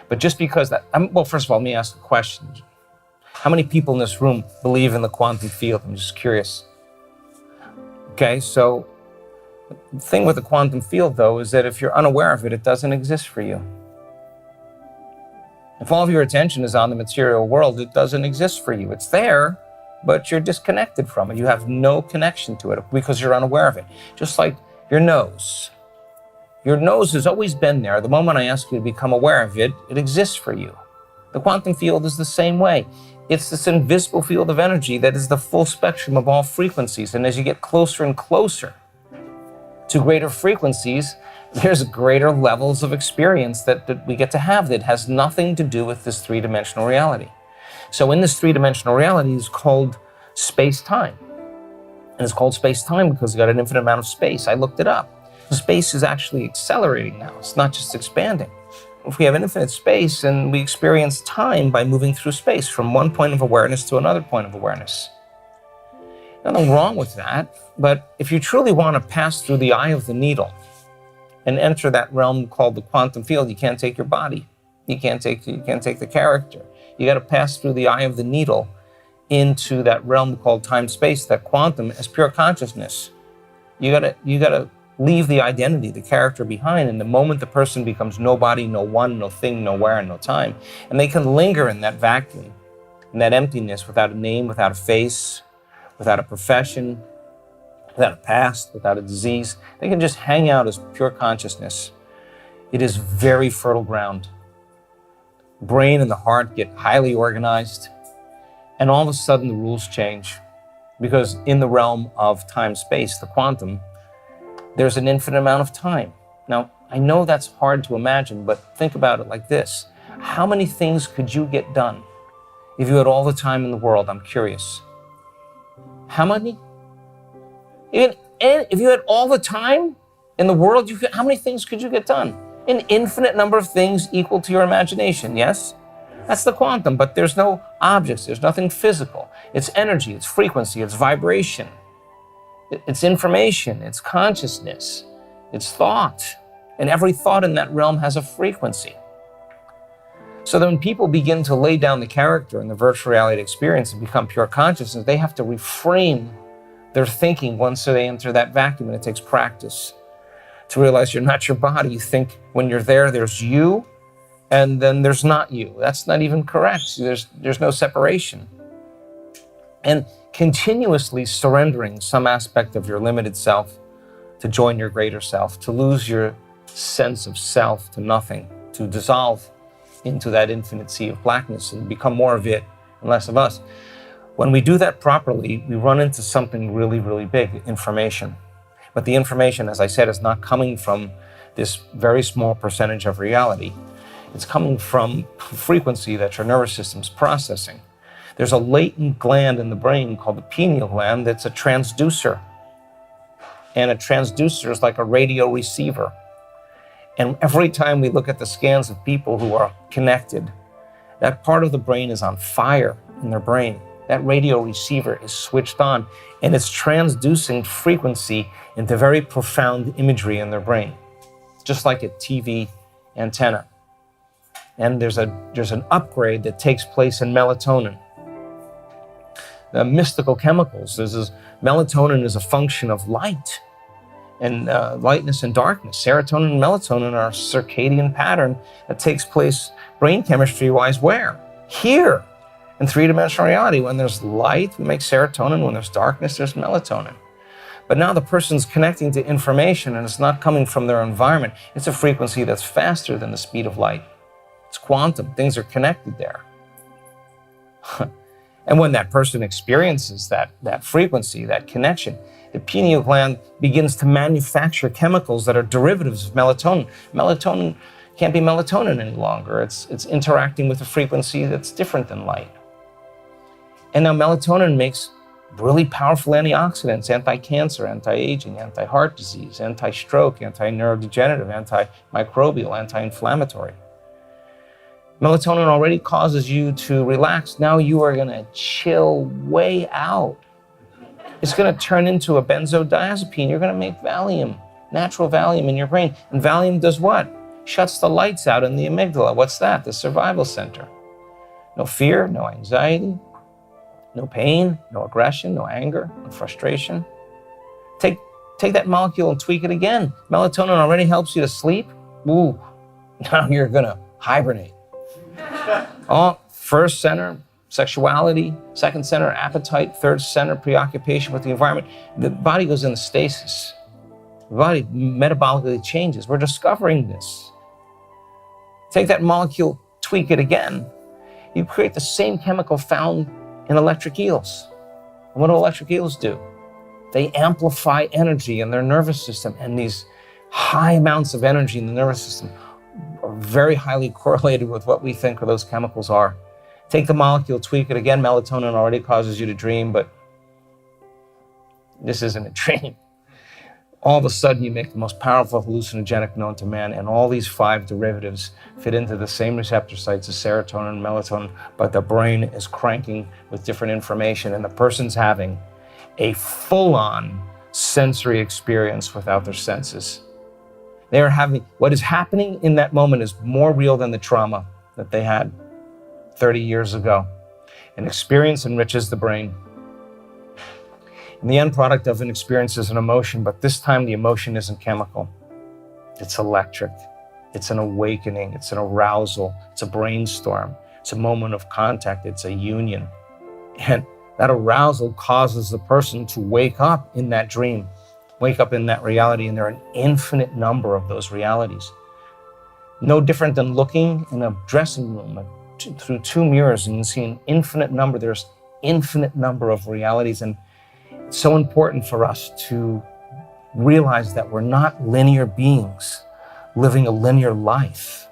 But just because that, well, first of all, let me ask a question. How many people in this room believe in the quantum field? I'm just curious. Okay, so the thing with the quantum field, though, is that if you're unaware of it, it doesn't exist for you. If all of your attention is on the material world, it doesn't exist for you. It's there, but you're disconnected from it. You have no connection to it because you're unaware of it. Just like your nose. Your nose has always been there. The moment I ask you to become aware of it, it exists for you. The quantum field is the same way. It's this invisible field of energy that is the full spectrum of all frequencies. And as you get closer and closer to greater frequencies, there's greater levels of experience that we get to have that has nothing to do with this three-dimensional reality. So in this three-dimensional reality is called space-time. And it's called space-time because it's got an infinite amount of space. I looked it up. Space is actually accelerating now. It's not just expanding. If we have infinite space, and we experience time by moving through space from one point of awareness to another point of awareness. Nothing wrong with that, but if you truly want to pass through the eye of the needle and enter that realm called the quantum field, you can't take your body. You can't take the character. You got to pass through the eye of the needle into that realm called time-space, that quantum as pure consciousness. You gotta leave the identity, the character behind, and the moment the person becomes nobody, no one, no thing, nowhere, and no time, and they can linger in that vacuum, in that emptiness, without a name, without a face, without a profession, without a past, without a disease. They can just hang out as pure consciousness. It is very fertile ground. Brain and the heart get highly organized, and all of a sudden the rules change, because in the realm of time-space, the quantum, there's an infinite amount of time. Now, I know that's hard to imagine, but think about it like this. How many things could you get done if you had all the time in the world? I'm curious. How many? If you had all the time in the world, how many things could you get done? An infinite number of things equal to your imagination, yes? That's the quantum, but there's no objects, there's nothing physical. It's energy, it's frequency, it's vibration. It's information, it's consciousness, it's thought. And every thought in that realm has a frequency. So that when people begin to lay down the character in the virtual reality experience and become pure consciousness, they have to reframe their thinking once they enter that vacuum, and it takes practice to realize you're not your body. You think when you're there, there's you, and then there's not you. That's not even correct. There's no separation. And continuously surrendering some aspect of your limited self to join your greater self, to lose your sense of self to nothing, to dissolve into that infinite sea of blackness and become more of it and less of us. When we do that properly, we run into something really, really big, information. But the information, as I said, is not coming from this very small percentage of reality. It's coming from frequency that your nervous system's processing. There's a latent gland in the brain called the pineal gland that's a transducer. And a transducer is like a radio receiver. And every time we look at the scans of people who are connected, that part of the brain is on fire in their brain. That radio receiver is switched on, and it's transducing frequency into very profound imagery in their brain, just like a TV antenna. And there's an upgrade that takes place in melatonin. The mystical chemicals. Melatonin is a function of light and lightness and darkness. Serotonin and melatonin are a circadian pattern that takes place brain chemistry-wise where? Here, in three-dimensional reality. When there's light, we make serotonin. When there's darkness, there's melatonin. But now the person's connecting to information, and it's not coming from their environment. It's a frequency that's faster than the speed of light. It's quantum. Things are connected there. And when that person experiences that frequency, that connection, the pineal gland begins to manufacture chemicals that are derivatives of melatonin. Melatonin can't be melatonin any longer. It's interacting with a frequency that's different than light. And now melatonin makes really powerful antioxidants, anti-cancer, anti-aging, anti-heart disease, anti-stroke, anti-neurodegenerative, antimicrobial, anti-inflammatory. Melatonin already causes you to relax. Now you are going to chill way out. It's going to turn into a benzodiazepine. You're going to make Valium, natural Valium in your brain. And Valium does what? Shuts the lights out in the amygdala. What's that? The survival center. No fear, no anxiety, no pain, no aggression, no anger, no frustration. Take that molecule and tweak it again. Melatonin already helps you to sleep. Ooh, now you're going to hibernate. Oh, first center, sexuality. Second center, appetite. Third center, preoccupation with the environment. The body goes into stasis. The body metabolically changes. We're discovering this. Take that molecule, tweak it again. You create the same chemical found in electric eels. And what do electric eels do? They amplify energy in their nervous system, and these high amounts of energy in the nervous system are very highly correlated with what we think those chemicals are. Take the molecule, tweak it again. Melatonin already causes you to dream, but this isn't a dream. All of a sudden, you make the most powerful hallucinogenic known to man, and all these 5 derivatives fit into the same receptor sites as serotonin and melatonin, but the brain is cranking with different information, and the person's having a full-on sensory experience without their senses. They are having, what is happening in that moment is more real than the trauma that they had 30 years ago. An experience enriches the brain. And the end product of an experience is an emotion, but this time the emotion isn't chemical. It's electric. It's an awakening. It's an arousal. It's a brainstorm. It's a moment of contact. It's a union. And that arousal causes the person to wake up in that dream, wake up in that reality, and there are an infinite number of those realities. No different than looking in a dressing room through 2 mirrors and you see an infinite number. There's infinite number of realities, and it's so important for us to realize that we're not linear beings living a linear life.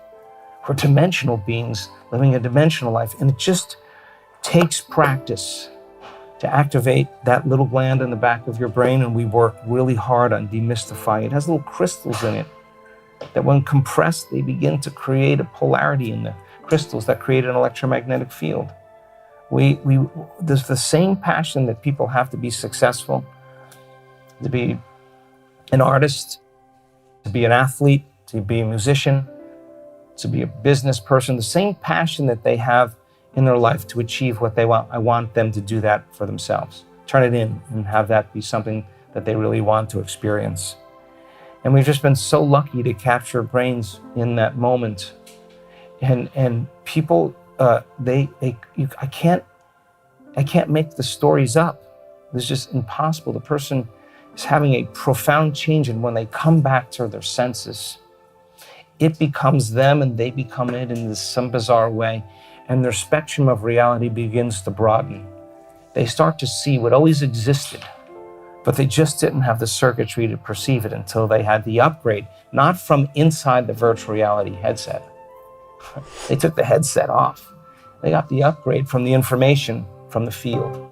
We're dimensional beings living a dimensional life, and it just takes practice to activate that little gland in the back of your brain, and we work really hard on demystifying it. It has little crystals in it that when compressed, they begin to create a polarity in the crystals that create an electromagnetic field. There's the same passion that people have to be successful, to be an artist, to be an athlete, to be a musician, to be a business person, the same passion that they have in their life to achieve what they want. I want them to do that for themselves. Turn it in and have that be something that they really want to experience. And we've just been so lucky to capture brains in that moment. And people, I can't make the stories up. It's just impossible. The person is having a profound change, and when they come back to their senses, it becomes them and they become it in some bizarre way, and their spectrum of reality begins to broaden. They start to see what always existed, but they just didn't have the circuitry to perceive it until they had the upgrade, not from inside the virtual reality headset. They took the headset off. They got the upgrade from the information from the field.